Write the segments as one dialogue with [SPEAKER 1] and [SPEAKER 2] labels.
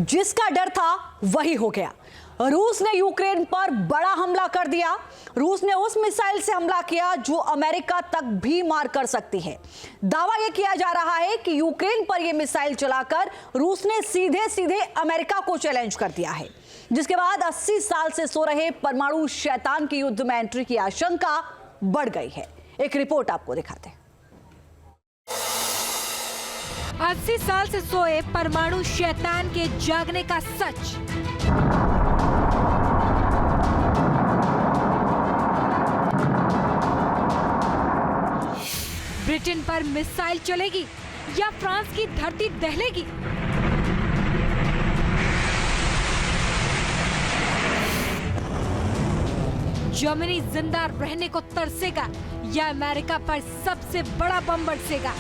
[SPEAKER 1] जिसका डर था वही हो गया। रूस ने यूक्रेन पर बड़ा हमला कर दिया। रूस ने उस मिसाइल से हमला किया जो अमेरिका तक भी मार कर सकती है। दावा यह किया जा रहा है कि यूक्रेन पर यह मिसाइल चलाकर रूस ने सीधे सीधे अमेरिका को चैलेंज कर दिया है, जिसके बाद 80 साल से सो रहे परमाणु शैतान के युद्ध में एंट्री की आशंका बढ़ गई है। एक रिपोर्ट आपको दिखाते हैं।
[SPEAKER 2] 80 साल से सोए परमाणु शैतान के जागने का सच। ब्रिटेन पर मिसाइल चलेगी या फ्रांस की धरती दहलेगी? जर्मनी जिंदा रहने को तरसेगा या अमेरिका पर सबसे बड़ा बम बरसेगा?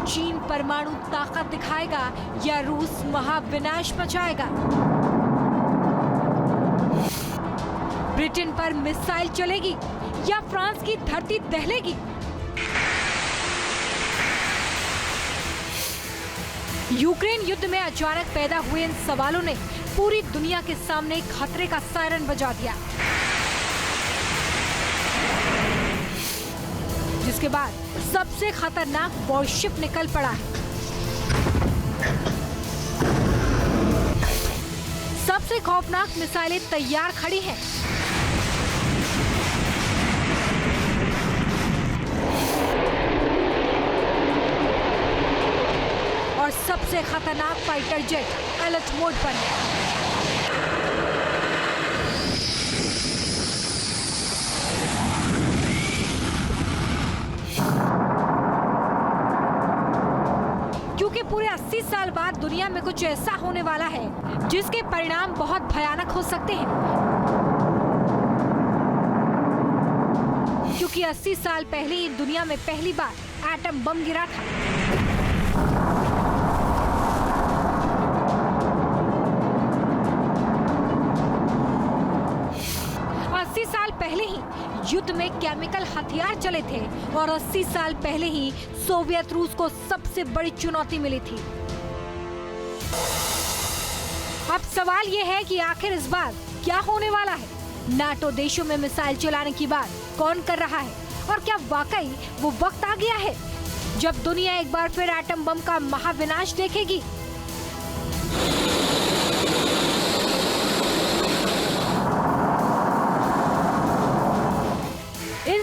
[SPEAKER 2] चीन परमाणु ताकत दिखाएगा या रूस महाविनाश मचाएगा? ब्रिटेन पर मिसाइल चलेगी या फ्रांस की धरती दहलेगी? यूक्रेन युद्ध में अचानक पैदा हुए इन सवालों ने पूरी दुनिया के सामने खतरे का सायरन बजा दिया, जिसके बाद सबसे खतरनाक वॉरशिप निकल पड़ा है। सबसे खौफनाक मिसाइलें तैयार खड़ी हैं। और सबसे खतरनाक फाइटर जेट अलर्ट मोड पर है। क्योंकि पूरे 80 साल बाद दुनिया में कुछ ऐसा होने वाला है जिसके परिणाम बहुत भयानक हो सकते हैं। क्योंकि 80 साल पहले ही दुनिया में पहली बार एटम बम गिरा था। पहले ही युद्ध में केमिकल हथियार चले थे और 80 साल पहले ही सोवियत रूस को सबसे बड़ी चुनौती मिली थी। अब सवाल यह है कि आखिर इस बार क्या होने वाला है? नाटो देशों में मिसाइल चलाने की बात कौन कर रहा है? और क्या वाकई वो वक्त आ गया है जब दुनिया एक बार फिर एटम बम का महाविनाश देखेगी?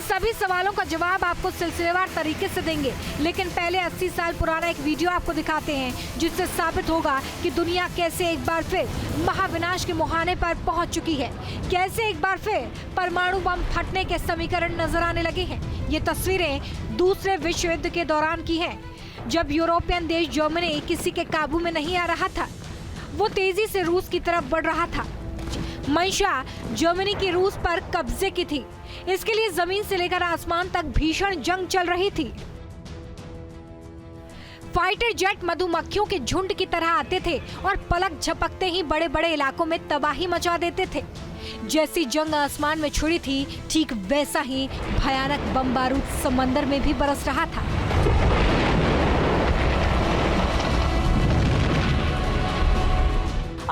[SPEAKER 2] सभी सवालों का जवाब आपको सिलसिलेवार तरीके से देंगे, लेकिन पहले 80 साल पुराना एक वीडियो आपको दिखाते हैं जिससे साबित होगा कि दुनिया कैसे एक बार फिर महाविनाश के मुहाने पर पहुंच चुकी है, कैसे एक बार फिर परमाणु बम फटने के समीकरण नजर आने लगे हैं। ये तस्वीरें दूसरे विश्व युद्ध के दौरान की हैं, जब यूरोपियन देश जर्मनी किसी के काबू में नहीं आ रहा था। वो तेजी से रूस की तरफ बढ़ रहा था। मंशा जर्मनी की रूस पर कब्जे की थी। इसके लिए जमीन से लेकर आसमान तक भीषण जंग चल रही थी। फाइटर जेट मधुमक्खियों के झुंड की तरह आते थे और पलक झपकते ही बड़े बड़े इलाकों में तबाही मचा देते थे। जैसी जंग आसमान में छिड़ी थी, ठीक वैसा ही भयानक बम बारूद समंदर में भी बरस रहा था।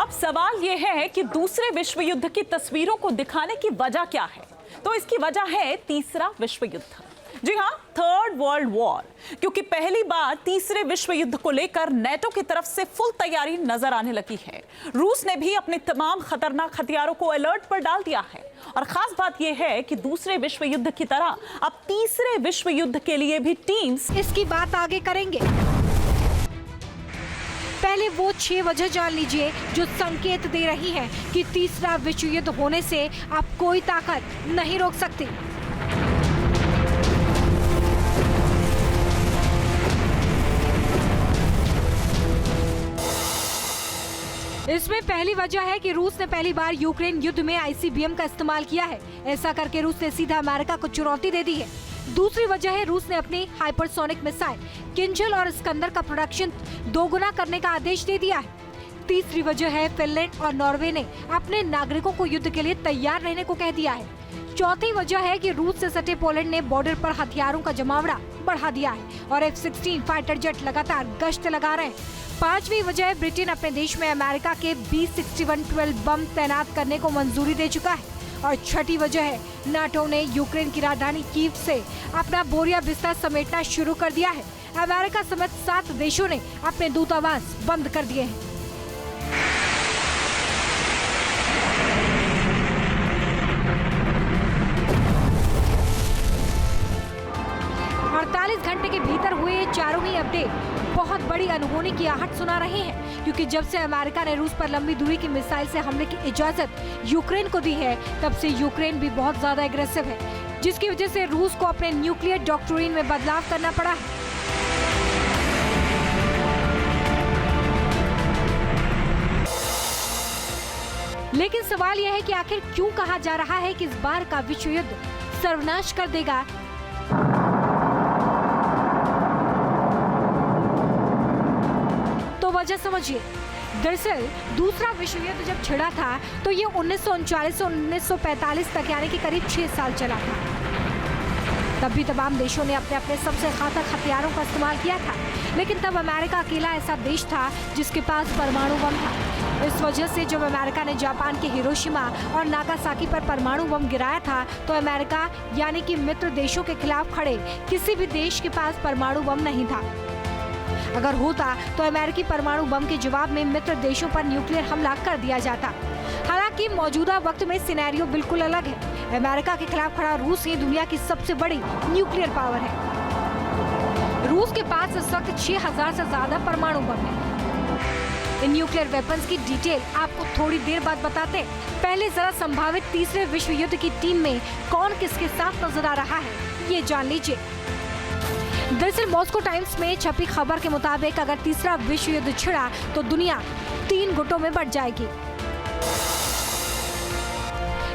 [SPEAKER 3] अब सवाल यह है कि दूसरे विश्व युद्ध की तस्वीरों को दिखाने की वजह क्या है? तो इसकी वजह है तीसरा विश्व युद्ध। जी हाँ, थर्ड वर्ल्ड वॉर। क्योंकि पहली बार तीसरे विश्व युद्ध को लेकर नेटो की तरफ से फुल तैयारी नजर आने लगी है। रूस ने भी अपने तमाम खतरनाक हथियारों को अलर्ट पर डाल दिया है। और खास बात यह है कि दूसरे विश्व युद्ध की तरह अब तीसरे विश्व युद्ध के लिए भी टीम्स
[SPEAKER 2] इसकी बात आगे करेंगे। पहले वो 6 वजह जान लीजिए जो संकेत दे रही है कि तीसरा विश्व युद्ध होने से अब कोई ताकत नहीं रोक सकती। इसमें पहली वजह है कि रूस ने पहली बार यूक्रेन युद्ध में आईसीबीएम का इस्तेमाल किया है। ऐसा करके रूस ने सीधा अमेरिका को चुनौती दे दी है। दूसरी वजह है रूस ने अपनी हाइपरसोनिक मिसाइल किंजल और स्कंदर का प्रोडक्शन दोगुना करने का आदेश दे दिया है। तीसरी वजह है फिनलैंड और नॉर्वे ने अपने नागरिकों को युद्ध के लिए तैयार रहने को कह दिया है। चौथी वजह है कि रूस से सटे पोलैंड ने बॉर्डर पर हथियारों का जमावड़ा बढ़ा दिया है और F-16 फाइटर जेट लगातार गश्त लगा रहे हैं। पांचवी वजह है ब्रिटेन अपने देश में अमेरिका के B-61-12 बम तैनात करने को मंजूरी दे चुका है। और छठी वजह है नाटो ने यूक्रेन की राजधानी कीव से अपना बोरिया बिस्तर समेटना शुरू कर दिया है। अमेरिका समेत 7 देशों ने अपने दूतावास बंद कर दिए हैं। 48 घंटे के भीतर हुए ये चारों ही अपडेट बहुत बड़ी अनहोनी की आहट सुना रहे हैं, क्योंकि जब से अमेरिका ने रूस पर लंबी दूरी की मिसाइल से हमले की इजाजत यूक्रेन को दी है, तब से यूक्रेन भी बहुत ज्यादा एग्रेसिव है, जिसकी वजह से रूस को अपने न्यूक्लियर डॉक्ट्रिन में बदलाव करना पड़ा है। लेकिन सवाल यह है कि आखिर क्यों कहा जा रहा है कि इस बार का विश्व युद्ध सर्वनाश कर देगा। तो वजह समझिए। दरअसल दूसरा विश्व युद्ध जब छिड़ा था तो ये 1939 से 1945 तक यानी कि करीब 6 साल चला था। तब भी तमाम देशों ने अपने अपने सबसे घातक हथियारों का इस्तेमाल किया था, लेकिन तब अमेरिका अकेला ऐसा देश था जिसके पास परमाणु बम था। इस वजह से जब अमेरिका ने जापान के हिरोशिमा और नागासाकी पर परमाणु बम गिराया था, तो अमेरिका यानी कि मित्र देशों के खिलाफ खड़े किसी भी देश के पास परमाणु बम नहीं था। अगर होता तो अमेरिकी परमाणु बम के जवाब में मित्र देशों पर न्यूक्लियर हमला कर दिया जाता। हालांकि मौजूदा वक्त में सिनेरियो बिल्कुल अलग है। अमेरिका के खिलाफ खड़ा रूस ही दुनिया की सबसे बड़ी न्यूक्लियर पावर है। रूस के पास इस वक्त 6000 से ज्यादा परमाणु बम है। इन न्यूक्लियर वेपन्स की डिटेल आपको थोड़ी देर बाद बताते हैं। पहले जरा संभावित तीसरे विश्व युद्ध की टीम में कौन किसके साथ नजर आ रहा है, ये जान लीजिए। दरअसल मॉस्को टाइम्स में छपी खबर के मुताबिक अगर तीसरा विश्व युद्ध छिड़ा तो दुनिया 3 गुटों में बंट जाएगी।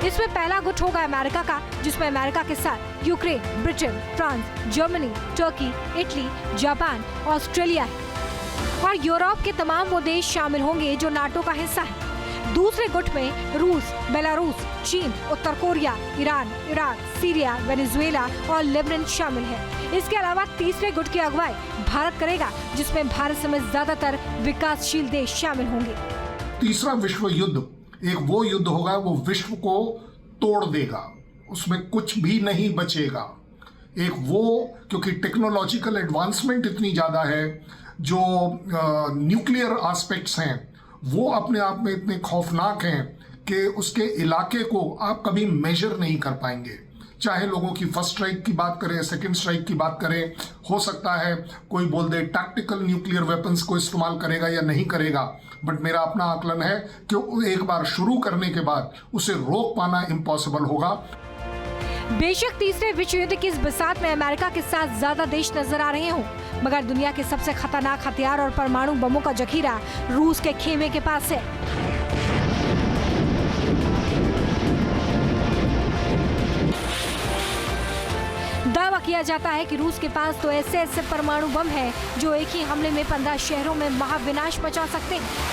[SPEAKER 2] इसमें पहला गुट होगा अमेरिका का, जिसमें अमेरिका के साथ यूक्रेन, ब्रिटेन, फ्रांस, जर्मनी, तुर्की, इटली, जापान, ऑस्ट्रेलिया है। और यूरोप के तमाम वो देश शामिल होंगे जो नाटो का हिस्सा है। दूसरे गुट में रूस, बेलारूस, चीन, उत्तर Korea, Iran, Iraq, Syria, Venezuela और लेबनान शामिल है। इसके अलावा तीसरे गुट की अगुवाई भारत करेगा, जिसमें भारत समेत ज्यादातर विकासशील देश शामिल होंगे।
[SPEAKER 4] तीसरा विश्व युद्ध एक वो युद्ध होगा, वो विश्व को तोड़ देगा, उसमें कुछ भी नहीं बचेगा। एक वो, क्योंकि टेक्नोलॉजिकल एडवांसमेंट इतनी ज्यादा है, जो न्यूक्लियर एस्पेक्ट्स हैं वो अपने आप में इतने खौफनाक हैं कि उसके इलाके को आप कभी मेजर नहीं कर पाएंगे। चाहे लोगों की फर्स्ट स्ट्राइक की बात करें, सेकंड स्ट्राइक की बात करें, हो सकता है कोई बोल दे टैक्टिकल न्यूक्लियर वेपन्स को इस्तेमाल करेगा या नहीं करेगा, बट मेरा अपना आकलन है कि एक बार शुरू करने के बाद उसे रोक पाना इम्पॉसिबल होगा।
[SPEAKER 2] बेशक तीसरे विश्व युद्ध की इस बसात में अमेरिका के साथ ज्यादा देश नजर आ रहे हों, मगर दुनिया के सबसे खतरनाक हथियार और परमाणु बमों का जखीरा रूस के खेमे के पास है। दावा किया जाता है कि रूस के पास तो ऐसे परमाणु बम है जो एक ही हमले में 15 शहरों में महाविनाश मचा सकते हैं।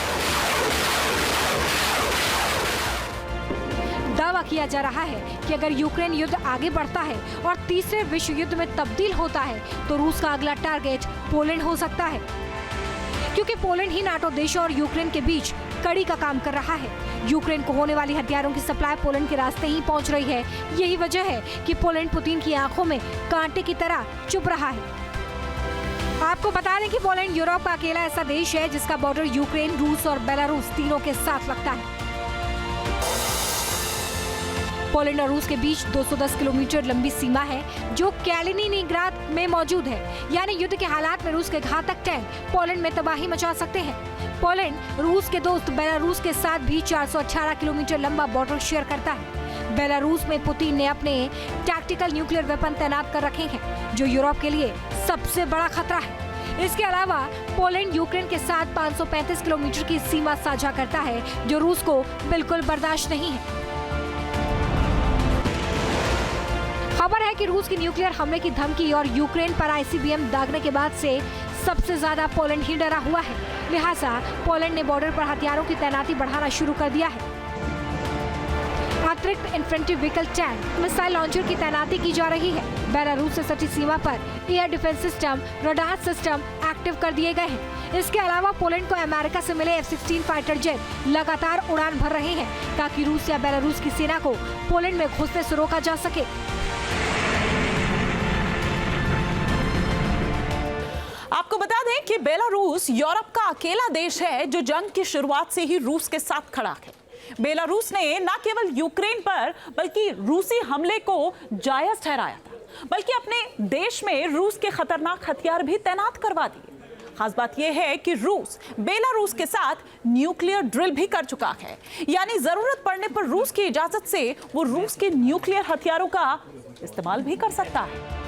[SPEAKER 2] दावा किया जा रहा है कि अगर यूक्रेन युद्ध आगे बढ़ता है और तीसरे विश्व युद्ध में तब्दील होता है, तो रूस का अगला टारगेट पोलैंड हो सकता है, क्योंकि पोलैंड ही नाटो देशों और यूक्रेन के बीच कड़ी का काम कर रहा है। यूक्रेन को होने वाली हथियारों की सप्लाई पोलैंड के रास्ते ही पहुंच रही है। यही वजह है कि पोलैंड पुतिन की आंखों में कांटे की तरह चुभ रहा है। आपको बता दें कि पोलैंड यूरोप का अकेला ऐसा देश है जिसका बॉर्डर यूक्रेन, रूस और बेलारूस तीनों के साथ लगता है। पोलैंड और रूस के बीच 210 किलोमीटर लंबी सीमा है, जो कैलिनिनग्राद में मौजूद है। यानी युद्ध के हालात में रूस के घातक टैंक पोलैंड में तबाही मचा सकते हैं। पोलैंड रूस के दोस्त बेलारूस के साथ भी 418 किलोमीटर लंबा बॉर्डर शेयर करता है। बेलारूस में पुतिन ने अपने टैक्टिकल न्यूक्लियर वेपन तैनात कर रखे हैं, जो यूरोप के लिए सबसे बड़ा खतरा है। इसके अलावा पोलैंड यूक्रेन के साथ 535 किलोमीटर की सीमा साझा करता है, जो रूस को बिल्कुल बर्दाश्त नहीं है। खबर है कि रूस की न्यूक्लियर हमले की धमकी और यूक्रेन पर ICBM दागने के बाद से सबसे ज्यादा पोलैंड ही डरा हुआ है। लिहाजा पोलैंड ने बॉर्डर पर हथियारों की तैनाती बढ़ाना शुरू कर दिया है। अतिरिक्त infantry vehicle tank, missile launcher की तैनाती की जा रही है। बेलारूस से सटी सीमा पर air defence system, radar system active कर दिए गए हैं। इसके अलावा पोलैंड को अमेरिका से मिले F-16 फाइटर जेट लगातार उड़ान भर रहे हैं ताकि रूस या बेलारूस की सेना को पोलैंड में घुसने से रोका जा सके।
[SPEAKER 3] आपको बता दें कि बेलारूस यूरोप का अकेला देश है जो जंग की शुरुआत से ही रूस के साथ खड़ा है। बेलारूस ने न केवल यूक्रेन पर बल्कि रूसी हमले को जायज ठहराया था, बल्कि अपने देश में रूस के खतरनाक हथियार भी तैनात करवा दिए। खास बात यह है कि रूस बेलारूस के साथ न्यूक्लियर ड्रिल भी कर चुका है, यानी जरूरत पड़ने पर रूस की इजाजत से वो रूस के न्यूक्लियर हथियारों का इस्तेमाल भी कर सकता है।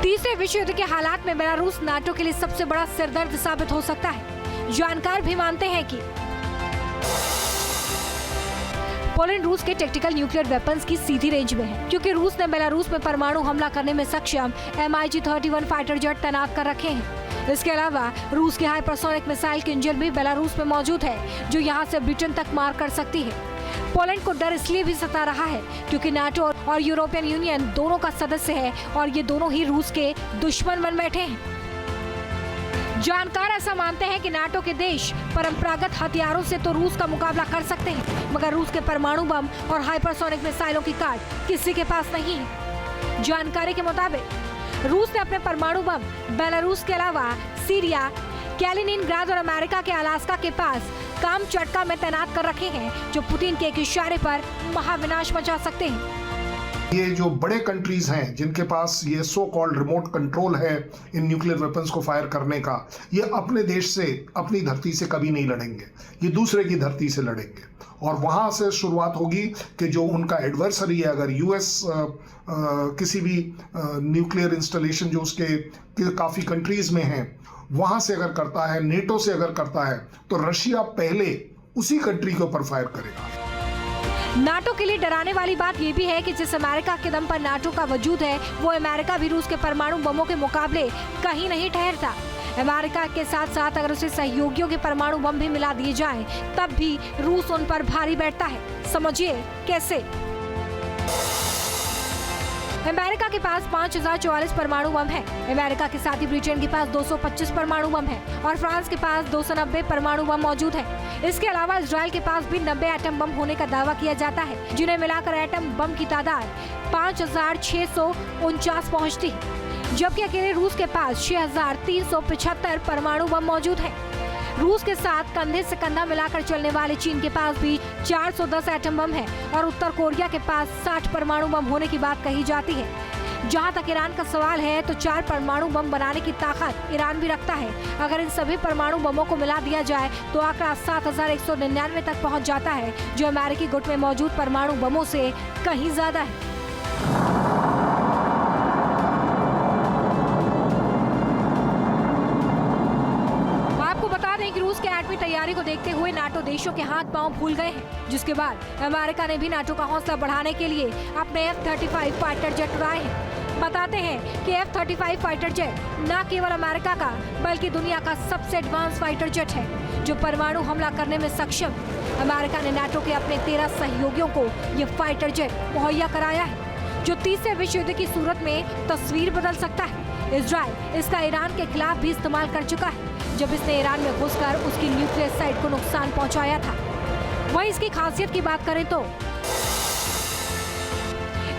[SPEAKER 2] तीसरे विश्व युद्ध के हालात में बेलारूस नाटो के लिए सबसे बड़ा सिरदर्द साबित हो सकता है। जानकार भी मानते हैं कि पोलैंड रूस के टैक्टिकल न्यूक्लियर वेपन्स की सीधी रेंज में है, क्योंकि रूस ने बेलारूस में परमाणु हमला करने में सक्षम MiG-31 फाइटर जेट तैनात कर रखे हैं। इसके अलावा रूस के हाइपरसोनिक मिसाइल की इंजन भी बेलारूस में मौजूद है, जो यहां से ब्रिटेन तक मार कर सकती है। पोलैंड को डर इसलिए भी सता रहा है क्योंकि नाटो और यूरोपियन यूनियन दोनों का सदस्य है और ये दोनों ही रूस के दुश्मन बन बैठे हैं। जानकार ऐसा मानते हैं कि नाटो के देश परंपरागत हथियारों से तो रूस का मुकाबला कर सकते हैं, मगर रूस के परमाणु बम और हाइपरसोनिक मिसाइलों की काट किसी के पास नहीं है। जानकारी के मुताबिक रूस ने अपने परमाणु बम बेलारूस के अलावा सीरिया, कैलिनिनग्राद और अमेरिका के अलास्का के पास कामचटका में तैनात कर रखे हैं, जो पुतिन के एक इशारे पर महाविनाश मचा सकते हैं।
[SPEAKER 4] ये जो बड़े कंट्रीज हैं जिनके पास ये सो कॉल्ड रिमोट कंट्रोल है इन न्यूक्लियर वेपन्स को फायर करने का, ये अपने देश से, अपनी धरती से कभी नहीं लड़ेंगे, ये दूसरे की धरती से लड़ेंगे। और वहाँ से शुरुआत होगी कि जो उनका एडवर्सरी है, अगर यूएस किसी भी न्यूक्लियर इंस्टॉलेशन जो उसके काफ़ी कंट्रीज में हैं वहाँ से अगर करता है, नेटो से अगर करता है, तो रशिया पहले उसी कंट्री के ऊपर फायर करेगा।
[SPEAKER 2] नाटो के लिए डराने वाली बात यह भी है कि जिस अमेरिका के दम पर नाटो का वजूद है, वो अमेरिका भी रूस के परमाणु बमों के मुकाबले कहीं नहीं ठहरता। अमेरिका के साथ साथ अगर उसे सहयोगियों के परमाणु बम भी मिला दिए जाएं, तब भी रूस उन पर भारी बैठता है। समझिए कैसे। अमेरिका के पास 5044 परमाणु बम है। अमेरिका के साथ ही ब्रिटेन के पास 225 परमाणु बम है और फ्रांस के पास 290 परमाणु बम मौजूद है। इसके अलावा इजराइल के पास भी 90 एटम बम होने का दावा किया जाता है, जिन्हें मिलाकर एटम बम की तादाद 5649 पहुंचती है, जबकि अकेले रूस के पास 6375 परमाणु बम मौजूद है। रूस के साथ कंधे से कंधा मिलाकर चलने वाले चीन के पास भी 410 एटम बम है और उत्तर कोरिया के पास 60 परमाणु बम होने की बात कही जाती है। जहां तक ईरान का सवाल है, तो 4 परमाणु बम बनाने की ताकत ईरान भी रखता है। अगर इन सभी परमाणु बमों को मिला दिया जाए तो आंकड़ा 7199 तक पहुंच जाता है, जो अमेरिकी गुट में मौजूद परमाणु बमों से कहीं ज्यादा है। कि रूस के एटमी तैयारी को देखते हुए नाटो देशों के हाथ पांव फूल गए हैं, जिसके बाद अमेरिका ने भी नाटो का हौसला बढ़ाने के लिए अपने F-35 फाइटर जेट उड़ाए हैं। बताते हैं कि F-35 फाइटर जेट न केवल अमेरिका का बल्कि दुनिया का सबसे एडवांस फाइटर जेट है, जो परमाणु हमला करने में सक्षम है। अमेरिका ने नाटो के अपने 13 सहयोगियों को ये फाइटर जेट मुहैया कराया है, जो तीसरे विश्व युद्ध की सूरत में तस्वीर बदल सकता है। इजराइल इसका ईरान के खिलाफ भी इस्तेमाल कर चुका है, जब इसने ईरान में घुसकर उसकी न्यूक्लियर साइट को नुकसान पहुंचाया था। वहीं इसकी खासियत की बात करें तो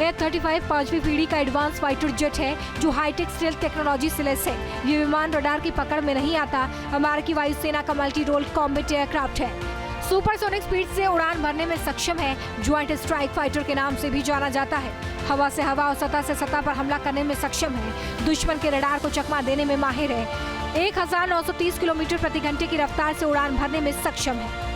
[SPEAKER 2] F-35 5वीं पीढ़ी का एडवांस फाइटर जेट है, जो हाईटेक स्टेल्थ टेक्नोलॉजी से लैस है। ये विमान रडार की पकड़ में नहीं आता। अमेरिकी वायुसेना का मल्टी रोल कॉम्बैट एयरक्राफ्ट है। सुपरसोनिक स्पीड से उड़ान भरने में सक्षम है। ज्वाइंट स्ट्राइक फाइटर के नाम से भी जाना जाता है। हवा से हवा और सतह से सतह पर हमला करने में सक्षम है। दुश्मन के रडार को चकमा देने में माहिर है। 1930 किलोमीटर प्रति घंटे की रफ्तार से उड़ान भरने में सक्षम है।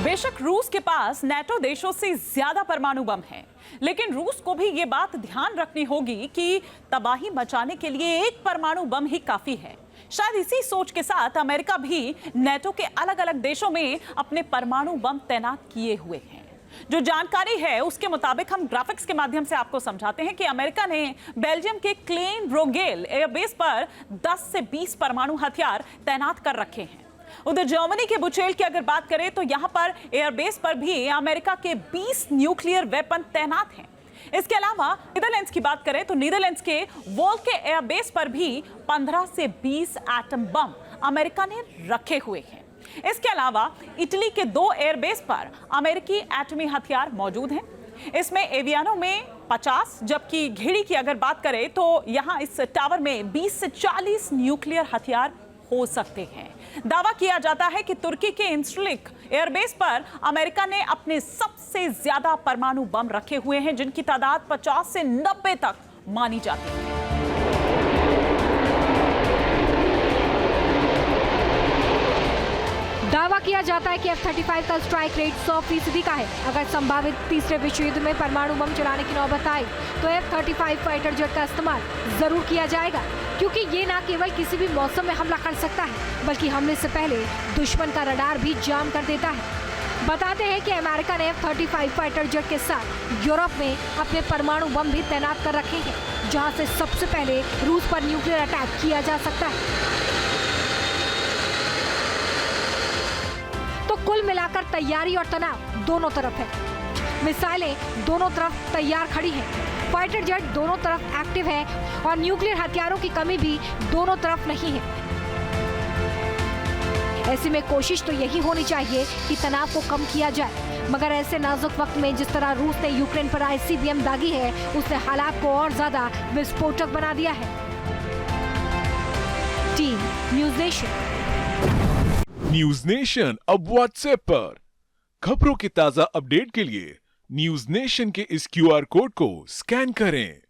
[SPEAKER 3] बेशक रूस के पास नाटो देशों से ज्यादा परमाणु बम हैं, लेकिन रूस को भी ये बात ध्यान रखनी होगी कि तबाही मचाने के लिए एक परमाणु बम ही काफी है। शायद इसी सोच के साथ अमेरिका भी नाटो के अलग अलग देशों में अपने परमाणु बम तैनात किए हुए हैं। जो जानकारी है उसके मुताबिक हम ग्राफिक्स के माध्यम से आपको समझाते हैं कि अमेरिका ने बेल्जियम के क्लेन ब्रोगेल एयरबेस पर 10 से 20 परमाणु हथियार तैनात कर रखे हैं। उधर जर्मनी के बुचेल की अगर बात करें तो यहां पर एयरबेस पर भी अमेरिका के 20 न्यूक्लियर वेपन तैनात हैं। इसके अलावा नीदरलैंड्स की बात करें तो नीदरलैंड्स के वोल्के एयरबेस पर भी 15 से 20 एटम बम अमेरिका ने रखे हुए हैं। इसके अलावा इटली के 2 एयरबेस पर अमेरिकी एटमी हथियार मौजूद हैं। इसमें एवियानो में 50, जबकि घेड़ी की अगर बात करें तो यहां इस टावर में 20 से 40 न्यूक्लियर हथियार हो सकते हैं। दावा किया जाता है कि तुर्की के इंस्ट्रलिक एयरबेस पर अमेरिका ने अपने सबसे ज्यादा परमाणु बम रखे हुए हैं, जिनकी तादाद 50 से 90 तक मानी जाती है।
[SPEAKER 2] दावा किया जाता है कि F-35 का स्ट्राइक रेट 100% का है। अगर संभावित तीसरे विश्व युद्ध में परमाणु बम चलाने की नौबत आए तो F-35 फाइटर जेट का इस्तेमाल जरूर किया जाएगा, क्योंकि ये न केवल किसी भी मौसम में हमला कर सकता है बल्कि हमले से पहले दुश्मन का रडार भी जाम कर देता है। बताते हैं कि अमेरिका ने F-35 फाइटर जेट के साथ यूरोप में अपने परमाणु बम भी तैनात कर रखे हैं, जहाँ से सबसे पहले रूस पर न्यूक्लियर अटैक किया जा सकता है। तो कुल मिलाकर तैयारी और तनाव दोनों तरफ है। मिसाइलें दोनों तरफ तैयार खड़ी हैं, फाइटर जेट दोनों तरफ एक्टिव है और न्यूक्लियर हथियारों की कमी भी दोनों तरफ नहीं है। ऐसे में कोशिश तो यही होनी चाहिए कि तनाव को कम किया जाए, मगर ऐसे नाजुक वक्त में जिस तरह रूस ने यूक्रेन पर ICBM दागी है, उसने हालात को और ज्यादा विस्फोटक बना दिया है। Team news nation.
[SPEAKER 5] News nation अब व्हाट्सएप पर खबरों की ताजा अपडेट के लिए न्यूज नेशन के इस QR कोड को स्कैन करें।